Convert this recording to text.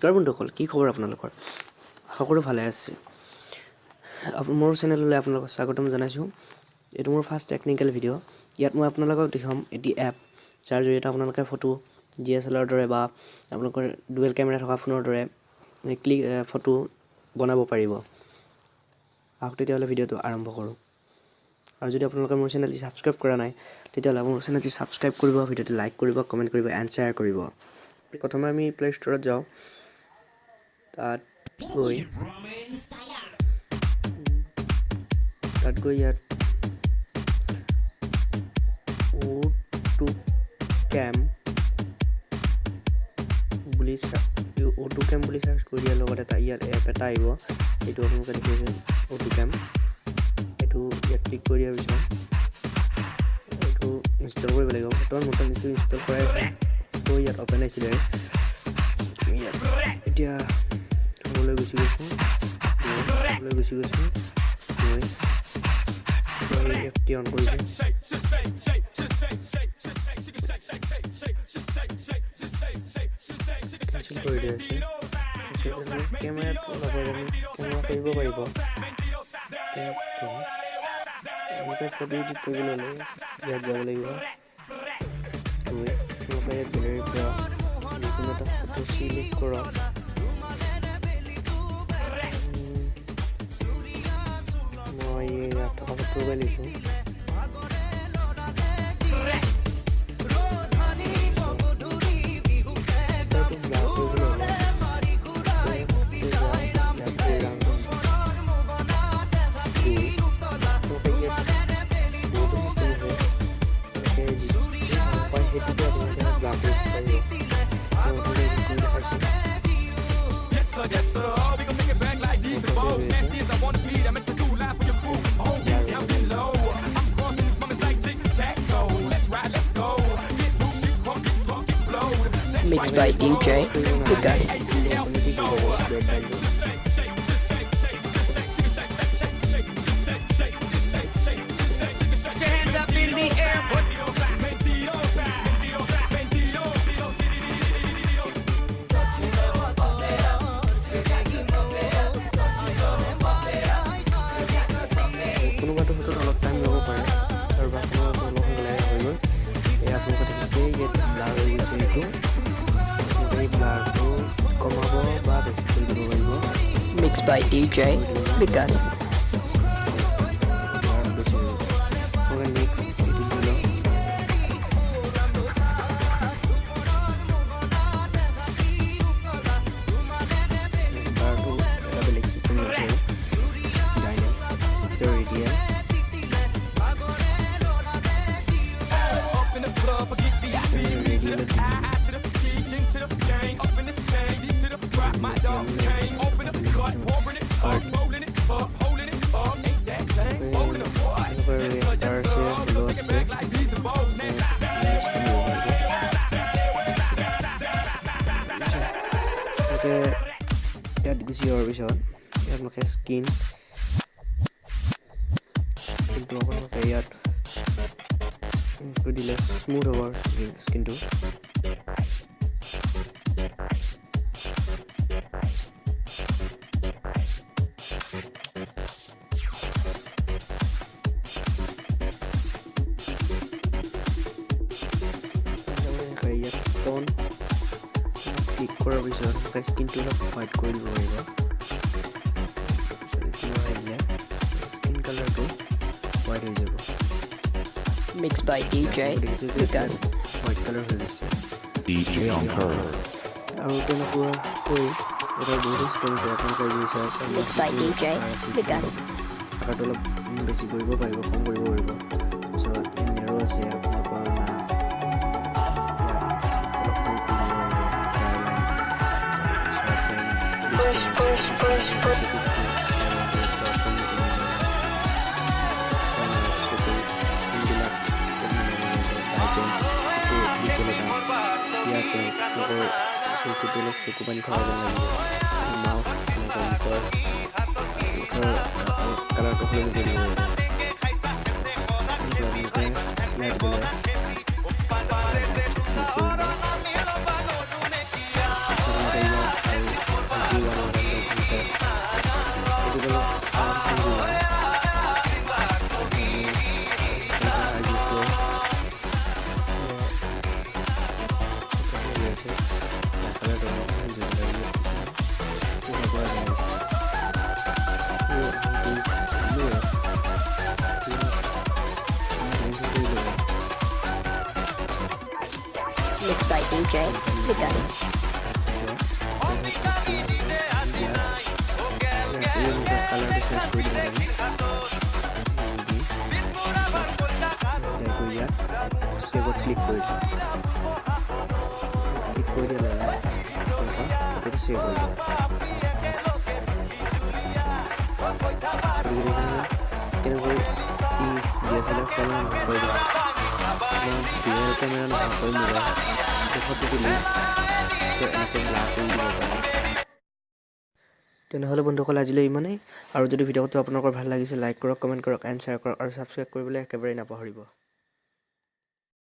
নমস্কাৰ বন্ধুসকল, কি খবৰ আপোনালোকৰ? আশা কৰোঁ ভালে আছে। মোৰ চেনেললৈ আপোনালোকক স্বাগতম জনাইছোঁ। এইটো মোৰ ফাৰ্ষ্ট টেকনিকেল ভিডিঅ'। ইয়াত মই আপোনালোকক দেখাম এটি এপ, যাৰ জৰিয়তে আপোনালোকে ফটো DSLR দৰে বা আপোনালোকৰ ডুৱেল কেমেৰা থকা ফোনৰ দৰে ফটো বনাব পাৰিব। আহক তেতিয়াহ'লে ভিডিঅ'টো আৰম্ভ কৰোঁ। আৰু যদি আপোনালোকে মোৰ চেনেলটি ছাবস্ক্ৰাইব কৰা নাই, তেতিয়াহ'লে মোৰ চেনেলটি ছাবস্ক্ৰাইব কৰিব, ভিডিঅ'টো লাইক কৰিব, কমেণ্ট কৰিব এণ্ড শ্বেয়াৰ কৰিব। প্ৰথমে আমি প্লে ষ্ট'ৰত যাওঁ। তাত গৈ ইয়াত অটোকেম বুলি চাৰ্চ কৰি দিয়াৰ লগতে ইয়াত এপ এটা আহিব। এইটো আপোনালোকে দেখিছে অটোকেম। এইটো ইয়াত ক্লিক কৰি দিয়াৰ পিছত এইটো ইনষ্টল কৰিব লাগিব। বৰ্তমান মোৰ এইটো ইনষ্টল কৰাই আছে, ত' ইয়াত অ'পেন আহিছিলে। ইয়াত এতিয়া হ'বলৈ গুচি গৈছোঁ মই এপটি অন কৰিছোঁ। কেঞ্চেল কৰি দিয়া হৈছে। কেমেৰাটো কেমেৰা কৰিব পাৰিব। এনেকৈ ফটো এডিট কৰিবলৈ হ'লে ইয়াত যাব লাগিব। আপোনালোকে ইয়াত গেলেৰীৰ পৰা যিকোনো এটা ফটো চিলেক্ট কৰক। মই ইয়াত থকা ফটো লগাই লৈছোঁ। Mixed by DJ Vikas. কোনোবাটো ফটোত অলপ টাইম ল'ব পাৰে আৰু বা কোনোবাটো অলপ সোনকালে হৈ গ'ল। এই আপোনালোকে দেখিছে ইয়াত ব্লাৰ হৈ গৈছে। এইটো এই ব্লাৰটো কমাব বা বেছি কৰি দিব পাৰিব। Mixed by DJ Vikas. ইয়াত গুচি যোৱাৰ পিছত আপোনালোকে স্কিনটো আপোনালোকে ইয়াত দিলে স্মুথ হ'ব স্কিনটো। ক্লিক কৰাৰ পিছত স্কিনটো অলপ হোৱাইট কৰি দিব পাৰিব। স্কিন কালাৰটো হোৱাইট হৈ যাব। Mixed by DJ Vikas. White colour হৈ গৈছে। আৰু তেনেকুৱাকৈ এটা বহুত চিষ্টেম আছে। আপোনালোকে Mixed by DJ Vikas. আকাৰটো অলপ বেছি কৰিব পাৰিব, কম কৰিব পাৰিব। তাৰপিছত নেৰো আছে আপোনালোকৰ চকু পানী থকা যেন লাগিব। মাউথ কালাৰটো সলনি কৰিব পাৰিব। DJ Vikas. কালাৰটো চেঞ্জ কৰি দিব লাগে ইয়াত ছেভত ক্লিক কৰি দিওঁ ক্লিক কৰি দিলে ফটোটো ছেভ হৈ গ'ল কেনেকৈ DSLR কেমেৰা নকৰি দিওঁ DSLR কেমেৰা নকৰি মোবাইল ফটো তুলি এনেকৈ ব্লাৰ কৰি দিব পাৰে তেনেহ'লে বন্ধুসকল আজিলৈ ইমানেই আৰু যদি ভিডিঅ'টো আপোনালোকৰ ভাল লাগিছে লাইক কৰক কমেণ্ট কৰক এণ্ড শ্বেয়াৰ কৰক আৰু ছাবস্ক্ৰাইব কৰিবলৈ একেবাৰে নাপাহৰিব